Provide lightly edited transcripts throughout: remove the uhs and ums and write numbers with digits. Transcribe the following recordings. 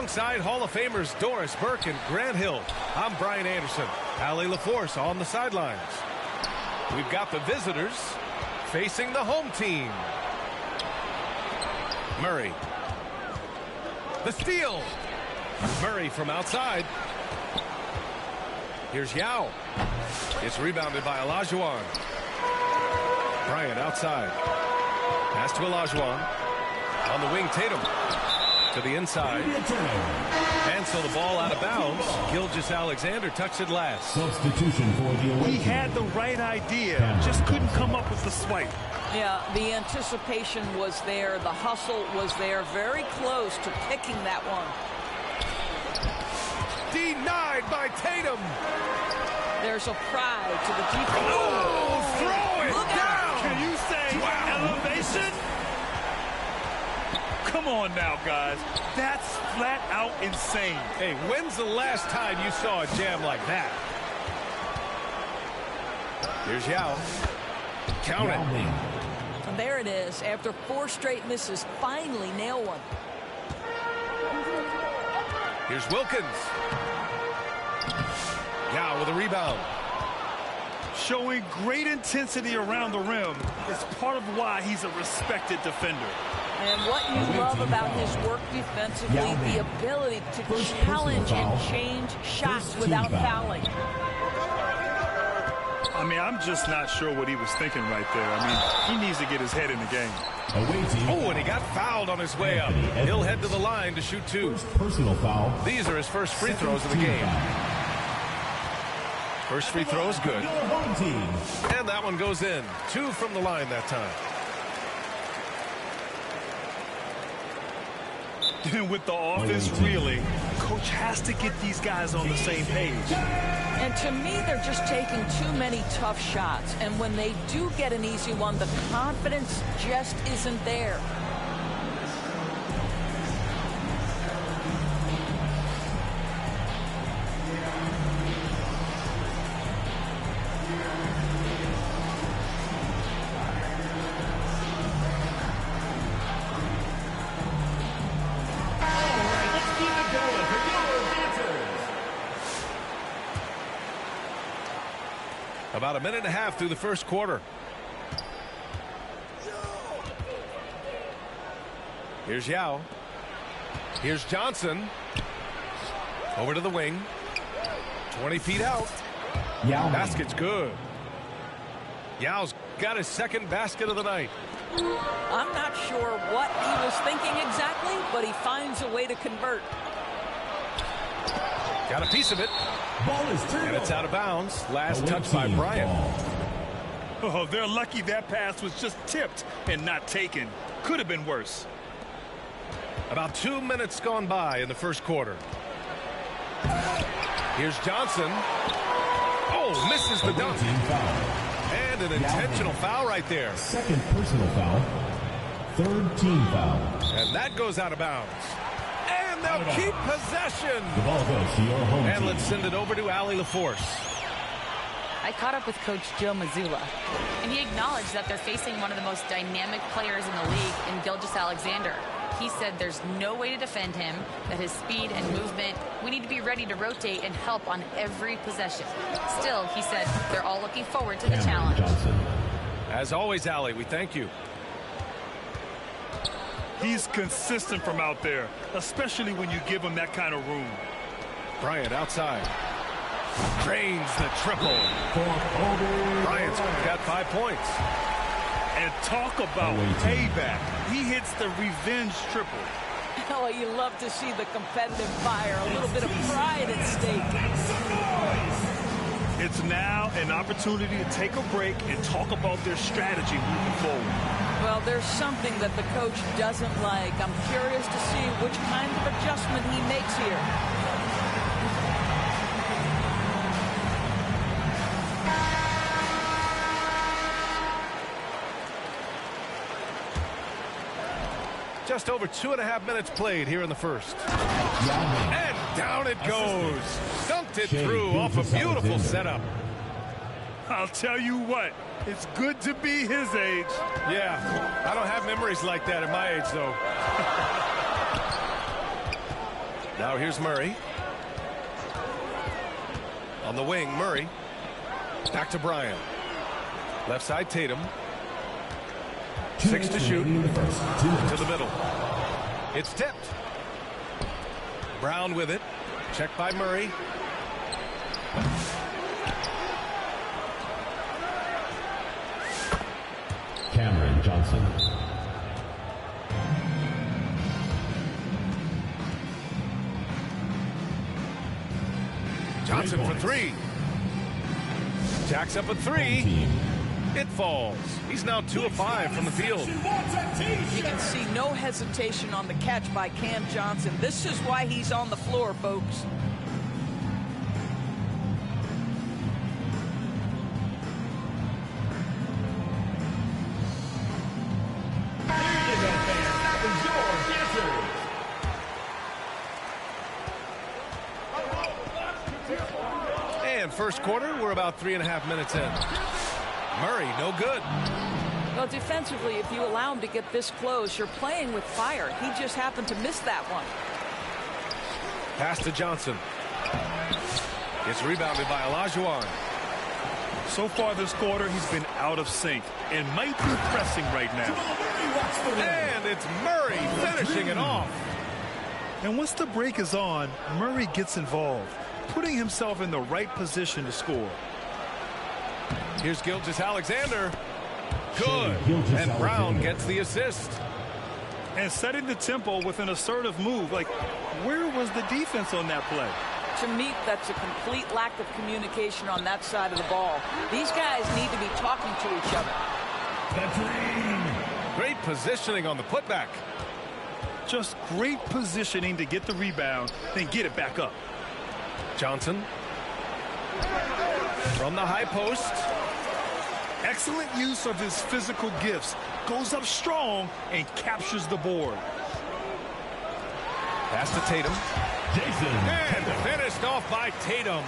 Alongside Hall of Famers Doris Burke and Grant Hill, I'm Brian Anderson. Allie LaForce on the sidelines. We've got the visitors facing the home team. Murray. The steal. Murray from outside. Here's Yao. It's rebounded by Olajuwon. Bryant outside. Pass to Olajuwon. On the wing, Tatum. To the inside. And so the ball out of bounds. Gilgeous-Alexander touched it last. Substitution for the away He team. had the right idea, just couldn't come up with the swipe. Yeah, the anticipation was there. The hustle was there. Very close to picking that one. Denied by Tatum. There's a pride to the defense. Oh, throw it Look down. out. Can you say elevation? Come on now, guys. That's flat out insane. Hey, when's the last time you saw a jam like that? Here's Yao. Count it. And there it is. After 4 straight misses, finally nail one. Here's Wilkins. Yao with a rebound. Showing great intensity around the rim is part of why he's a respected defender. And what you love about his work defensively, the ability to challenge and change shots without fouling. I mean, I'm just not sure what he was thinking right there. I mean, he needs to get his head in the game. Oh, and he got fouled on his way up. He'll head to the line to shoot 2. Personal foul. These are his first free throws of the game. First free throw is good. And that one goes in. 2 from the line that time. With the offense reeling, coach has to get these guys on the same page. And to me, they're just taking too many tough shots. And when they do get an easy one, the confidence just isn't there. About a minute and a half through the first quarter. Here's Yao. Here's Johnson. Over to the wing. 20 feet out. Basket's good. Yao's got his second basket of the night. I'm not sure what he was thinking exactly, but he finds a way to convert. Got a piece of it. Ball is turned. And it's out of bounds. Last touch by Bryant. Oh, they're lucky that pass was just tipped and not taken. Could have been worse. About 2 minutes gone by in the first quarter. Here's Johnson. Oh, misses the dunk. And an intentional foul right there. Second personal foul. Third team foul. And that goes out of bounds. And they'll keep possession. The ball goes to your home And team. let's send it over to Allie LaForce. I caught up with Coach Joe Mazzulla, and he acknowledged that they're facing one of the most dynamic players in the league in Gilgeous-Alexander. He said there's no way to defend him, that his speed and movement, we need to be ready to rotate and help on every possession. Still, he said they're all looking forward to the challenge. As always, Allie, we thank you. He's consistent from out there, especially when you give him that kind of room. Bryant outside. Drains the triple. Bryant's got 5 points. And talk about payback. He hits the revenge triple. Oh, you love to see the competitive fire, a little bit of pride at stake. It's now an opportunity to take a break and talk about their strategy moving forward. Well, there's something that the coach doesn't like. I'm curious to see which kind of adjustment he makes here. Just over 2.5 minutes played here in the first. And down it goes. Dunked it through off a beautiful setup. I'll tell you what, it's good to be his age. Yeah, I don't have memories like that at my age, though. Now here's Murray. On the wing, Murray. Back to Bryant. Left side, Tatum. 6 to shoot. To the middle. It's tipped. Brown with it. Checked by Murray. Cameron Johnson. Johnson for 3. Jacks up a 3. It falls. He's now 2 of 5 from the field. You can see no hesitation on the catch by Cam Johnson. This is why he's on the floor, folks. And first quarter, we're about 3.5 minutes in. Murray, no good. Well, defensively, if you allow him to get this close, you're playing with fire. He just happened to miss that one. Pass to Johnson. It's rebounded by Olajuwon. So far this quarter, he's been out of sync and might be pressing right now. And it's Murray finishing it off. And once the break is on, Murray gets involved, putting himself in the right position to score. Here's Gilgeous-Alexander. Good. And Brown gets the assist. And setting the tempo with an assertive move. Like, where was the defense on that play? To me, that's a complete lack of communication on that side of the ball. These guys need to be talking to each other. Great positioning on the putback. Just great positioning to get the rebound, then get it back up. Johnson. From the high post. Excellent use of his physical gifts. Goes up strong and captures the board. Pass to Tatum. And finished off by Tatum.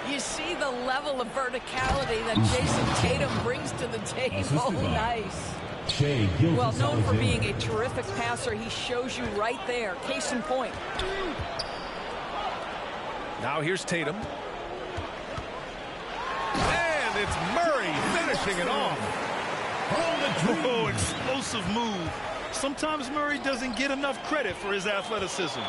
You see the level of verticality that Jason Tatum brings to the table. Nice. Well, known for being a terrific passer, he shows you right there. Case in point. Now here's Tatum. And it's Murray finishing it off. Oh, explosive move. Sometimes Murray doesn't get enough credit for his athleticism.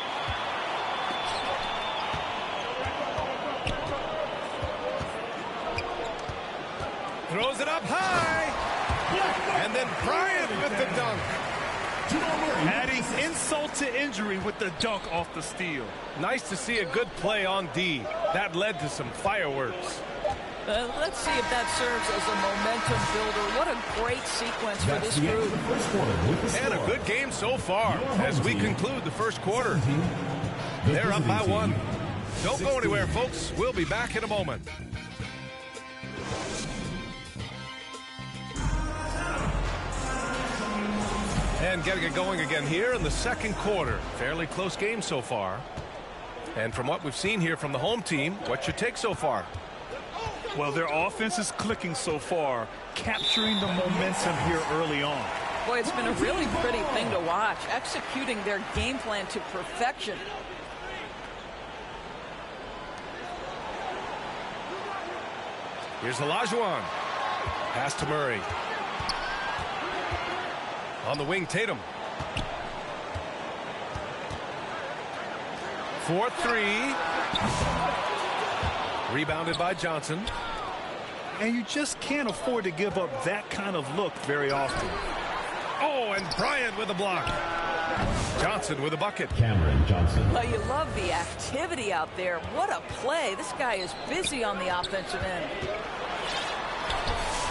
Throws it up high. And then Bryant with the dunk. Adding insult to injury with the dunk off the steal. Nice to see a good play on D. That led to some fireworks. Let's see if that serves as a momentum builder. What a great sequence for this group. And a good game so far as we conclude the first quarter. They're up by 1. Don't go anywhere, folks. We'll be back in a moment. And getting it going again here in the second quarter. Fairly close game so far. And from what we've seen here from the home team, what's your take so far? Well, their offense is clicking so far, capturing the momentum here early on. Boy, it's been a really pretty thing to watch, executing their game plan to perfection. Here's Olajuwon. Pass to Murray. On the wing, Tatum. 4-3. Rebounded by Johnson. And you just can't afford to give up that kind of look very often. Oh, and Bryant with a block. Johnson with a bucket. Cameron Johnson. Well, you love the activity out there. What a play. This guy is busy on the offensive end.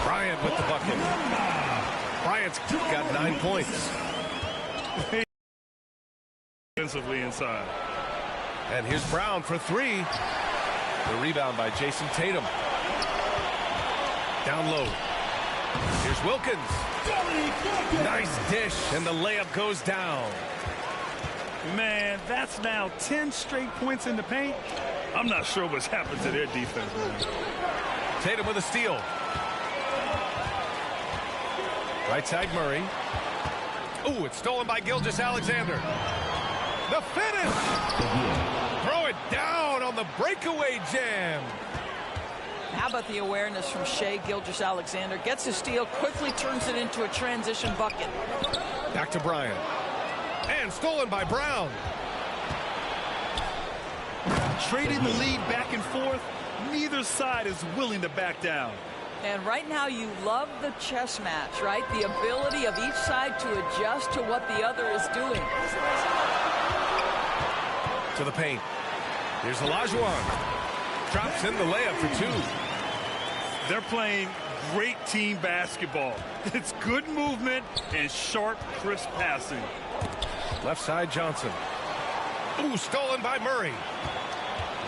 Bryant with the bucket. Bryant's got 9 points. Defensively inside. And here's Brown for 3. The rebound by Jason Tatum. Down low. Here's Wilkins. Nice dish, and the layup goes down. Man, that's now 10 straight points in the paint. I'm not sure what's happened to their defense, man. Tatum with a steal. Right side, Murray. Oh, it's stolen by Gilgeous-Alexander. The finish. Throw it down on the breakaway jam. How about the awareness from Shai Gilgeous-Alexander? Gets a steal, quickly turns it into a transition bucket. Back to Bryant. And stolen by Brown. Trading the lead back and forth, neither side is willing to back down. And right now you love the chess match, right? The ability of each side to adjust to what the other is doing. To the paint. Here's Olajuwon. Drops in the layup for two. They're playing great team basketball. It's good movement and sharp, crisp passing. Left side, Johnson. Ooh, stolen by Murray.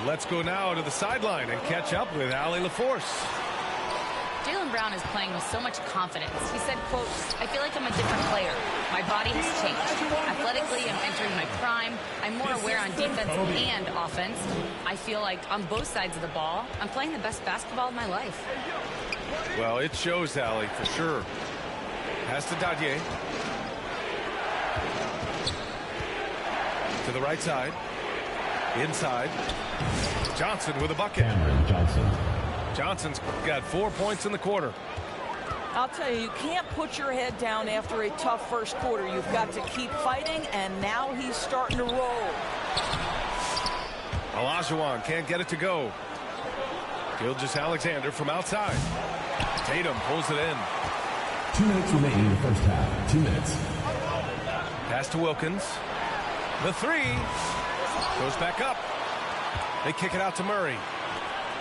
Let's go now to the sideline and catch up with Allie LaForce. Jaylen Brown is playing with so much confidence. He said, quote, I feel like I'm a different player. My body has changed. Athletically, I'm entering my prime. I'm more aware on defense and offense. I feel like on both sides of the ball, I'm playing the best basketball of my life. Well, it shows, Allie, for sure. Pass to Dadier. To the right side. Inside. Johnson with a bucket. Cameron Johnson. Johnson's got 4 points in the quarter. I'll tell you, you can't put your head down after a tough first quarter. You've got to keep fighting, and now he's starting to roll. Olajuwon can't get it to go. Gilgeous-Alexander from outside. Tatum pulls it in. 2 minutes remaining in the first half. 2 minutes. Pass to Wilkins. The three goes back up. They kick it out to Murray.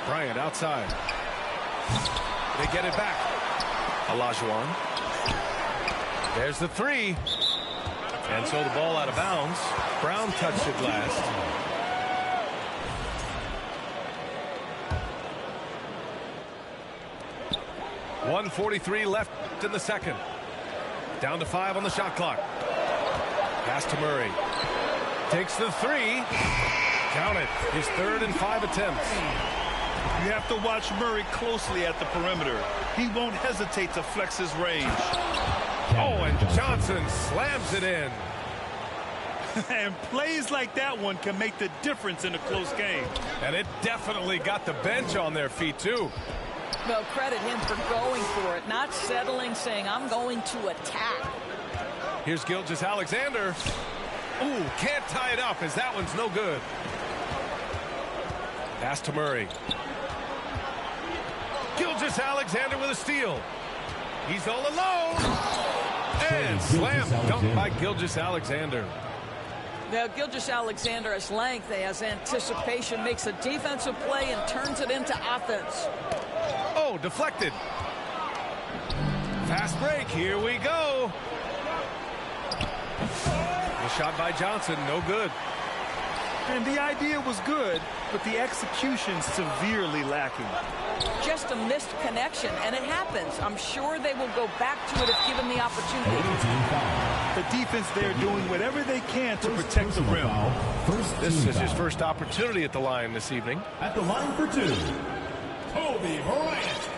Bryant outside. They get it back. Olajuwon. There's the three. And so the ball out of bounds. Brown touched it last. .143 left in the second. Down to 5 on the shot clock. Pass to Murray. Takes the three. Count it. His 3rd and 5 attempts. You have to watch Murray closely at the perimeter. He won't hesitate to flex his range. Oh, and Johnson slams it in. And plays like that one can make the difference in a close game. And it definitely got the bench on their feet, too. Well, credit him for going for it, not settling, saying, I'm going to attack. Here's Gilgeous-Alexander. Ooh, can't tie it up as that one's no good. Pass to Murray. Gilgeous-Alexander with a steal. He's all alone. And slam dunk by Gilgeous-Alexander. Now, Gilgeous-Alexander has length, has anticipation, makes a defensive play and turns it into offense. Oh, deflected. Fast break. Here we go. The shot by Johnson, no good. And the idea was good, but the execution severely lacking. Just a missed connection, and it happens. I'm sure they will go back to it if given the opportunity. The defense there doing whatever they can to protect the rim. This is his first opportunity at the line this evening. At the line for 2, Kobe Bryant.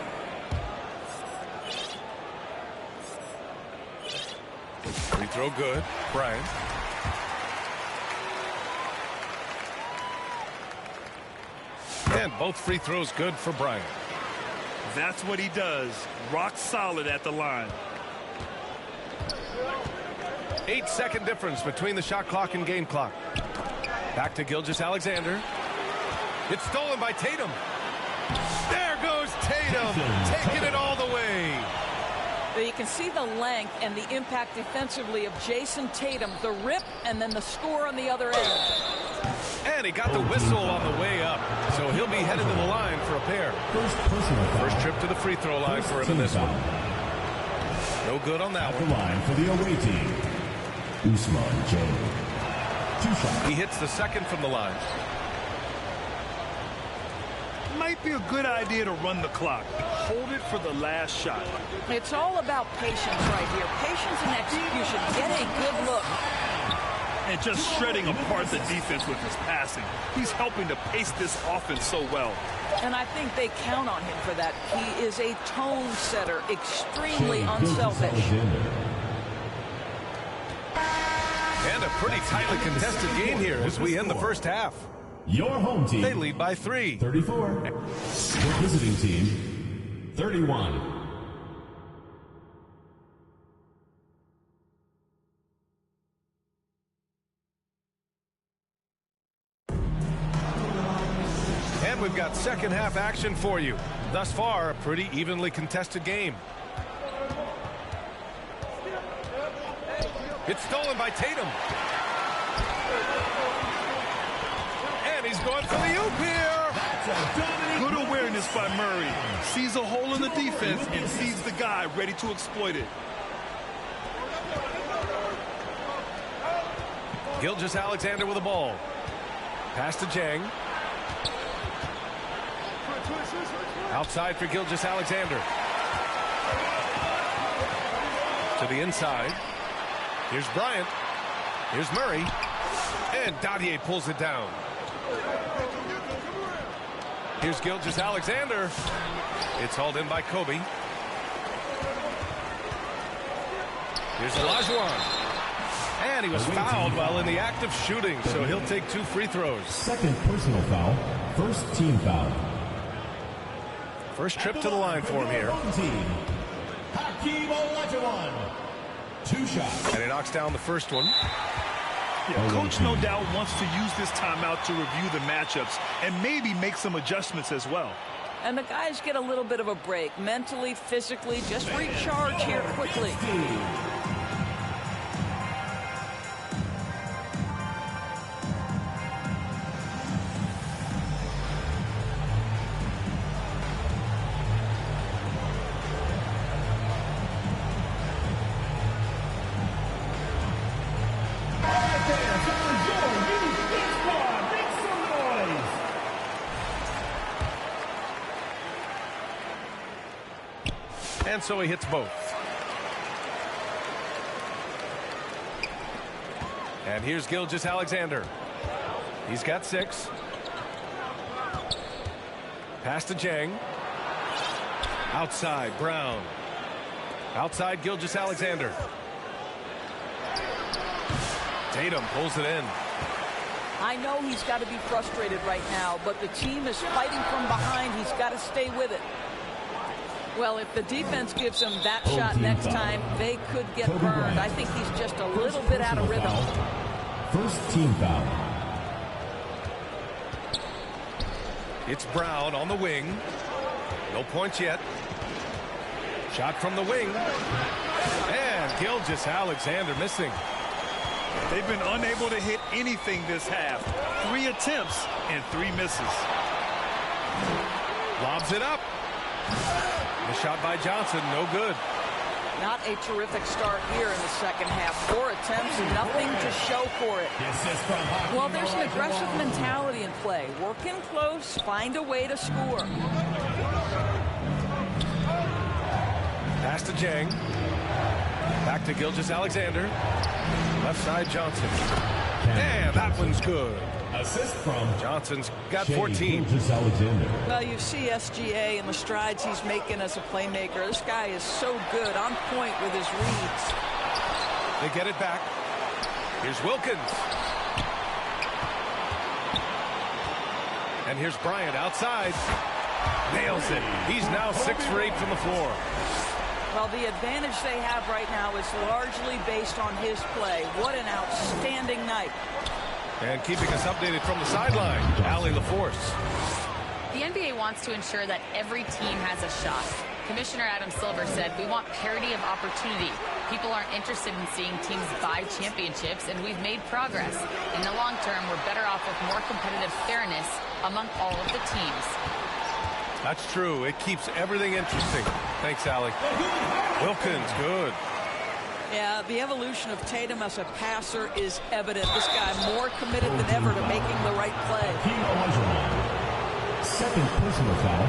Free throw good. Bryant. And both free throws good for Bryant. That's what he does. Rock solid at the line. 8-second difference between the shot clock and game clock. Back to Gilgeous-Alexander. It's stolen by Tatum. There goes Tatum, taking it all the way. You can see the length and the impact defensively of Jason Tatum, the rip and then the score on the other end. And he got the whistle on the way up, so he'll be headed to the line for a pair. First trip to the free throw line for him in this one. No good on that At one. the line for the away team, Usman James. 2 shots. He hits the second from the line. Might be a good idea to run the clock. Hold it for the last shot. It's all about patience right here. Patience and execution. Get a good look. And just shredding apart the defense with his passing. He's helping to pace this offense so well. And I think they count on him for that. He is a tone setter, extremely unselfish. And a pretty tightly contested game here as we end the first half. Your home team. They lead by 3. 34. Your visiting team, 31. And we've got second half action for you. Thus far, a pretty evenly contested game. It's stolen by Tatum. And he's going for the oop here. Good awareness by Murray. Sees a hole in the defense and sees the guy ready to exploit it. Gilgeous-Alexander with the ball. Pass to Jang. Outside for Gilgeous-Alexander. To the inside. Here's Bryant. Here's Murray. And Dadier pulls it down. Here's Gilgeous-Alexander. It's hauled in by Kobe. Here's Olajuwon. And he was fouled while in the act of shooting, so he'll take 2 free throws. Second personal foul. First team foul. First trip to the line for him here. Hakeem Olajuwon. 2 shots. And he knocks down the first one. Yeah, coach no doubt wants to use this timeout to review the matchups and maybe make some adjustments as well. And the guys get a little bit of a break. Mentally, physically, just recharge here quickly. And so he hits both. And here's Gilgeous-Alexander. He's got 6. Pass to Jang. Outside, Brown. Outside, Gilgeous-Alexander. Tatum pulls it in. I know he's got to be frustrated right now, but the team is fighting from behind. He's got to stay with it. Well, if the defense gives him that shot next time, they could get burned. I think he's just a little bit out of rhythm. First team foul. It's Brown on the wing. No points yet. Shot from the wing. And Gilgeous-Alexander missing. They've been unable to hit anything this half. 3 attempts and 3 misses. Lobs it up. The shot by Johnson, no good. Not a terrific start here in the second half. 4 attempts, nothing to show for it. Well, there's an aggressive mentality in play. Work in close, find a way to score. Pass to Jang. Back to Gilgeous-Alexander. Left side, Johnson. And that one's good. Assist from Johnson's got 14. Well, you see SGA and the strides he's making as a playmaker. This guy is so good, on point with his reads. They get it back. Here's Wilkins. And here's Bryant outside. Nails it. He's now 6 for 8 from the floor. Well, the advantage they have right now is largely based on his play. What an outstanding night. And keeping us updated from the sideline, Allie LaForce. The NBA wants to ensure that every team has a shot. Commissioner Adam Silver said, "We want parity of opportunity. People aren't interested in seeing teams buy championships, and we've made progress. In the long term, we're better off with more competitive fairness among all of the teams." That's true. It keeps everything interesting. Thanks, Allie. Wilkins, good. Yeah, the evolution of Tatum as a passer is evident. This guy more committed than ever to making the right play. Second personal foul.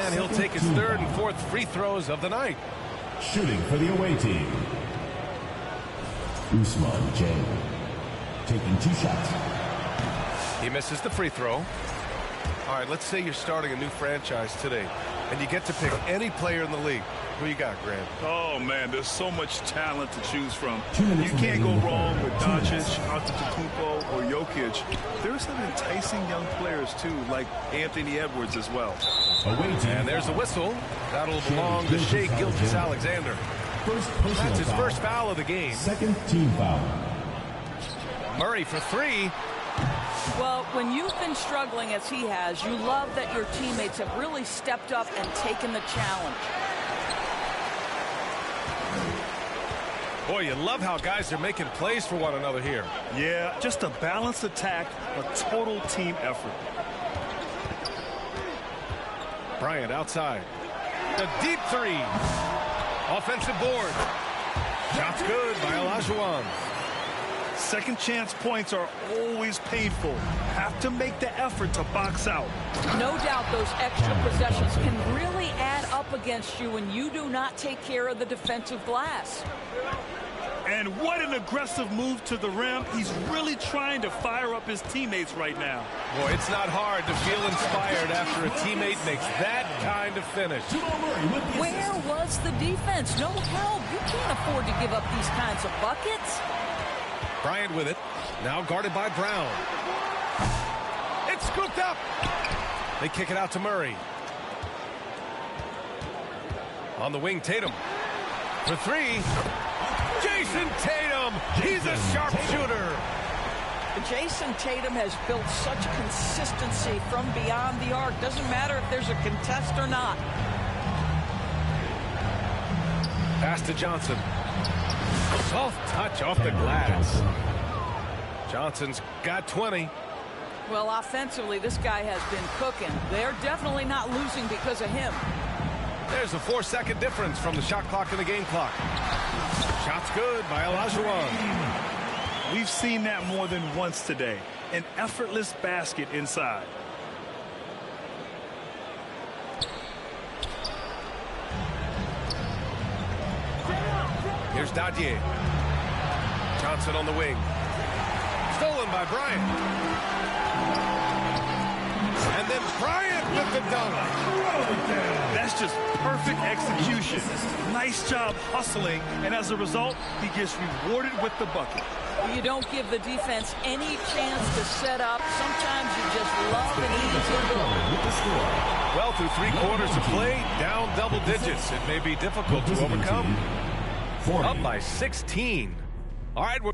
And he'll take his 3rd and 4th free throws of the night. Shooting for the away team. Usman Jang taking 2 shots. He misses the free throw. All right, let's say you're starting a new franchise today, and you get to pick any player in the league. Who you got, Grant? Oh, man, there's so much talent to choose from. You can't go wrong with Doncic, Antetokounmpo, or Jokic. There's some enticing young players, too, like Anthony Edwards as well. And there's a whistle. That'll belong to Shai Gilgeous-Alexander. That's his first foul of the game. Second team foul. Murray for three. Well, when you've been struggling as he has, you love that your teammates have really stepped up and taken the challenge. Boy, you love how guys are making plays for one another here. Yeah, just a balanced attack, a total team effort. Bryant outside. The deep three. Offensive board. Shot's good by Olajuwon. Second chance points are always painful. Have to make the effort to box out. No doubt those extra possessions can really add up against you when you do not take care of the defensive glass. And what an aggressive move to the rim. He's really trying to fire up his teammates right now. Boy, it's not hard to feel inspired after a teammate makes that kind of finish. Where was the defense? No help. You can't afford to give up these kinds of buckets. Bryant with it. Now guarded by Brown. It's scooped up. They kick it out to Murray. On the wing, Tatum. For three. Jason Tatum. He's a sharpshooter. Jason Tatum has built such consistency from beyond the arc. Doesn't matter if there's a contest or not. Pass to Johnson. Soft touch off the glass. Johnson's got 20. Well, offensively, this guy has been cooking. They're definitely not losing because of him. There's a 4-second difference from the shot clock and the game clock. Shot's good by Olajuwon. We've seen that more than once today. An effortless basket inside. Here's Dadier. Johnson on the wing. Stolen by Bryant. And then Bryant with the dunk. That's just perfect execution. Nice job hustling, and as a result, he gets rewarded with the bucket. You don't give the defense any chance to set up. Sometimes you just love an easy goal. Well, through 3 quarters of play, down double digits. It may be difficult to overcome. Up by 16. All right, we're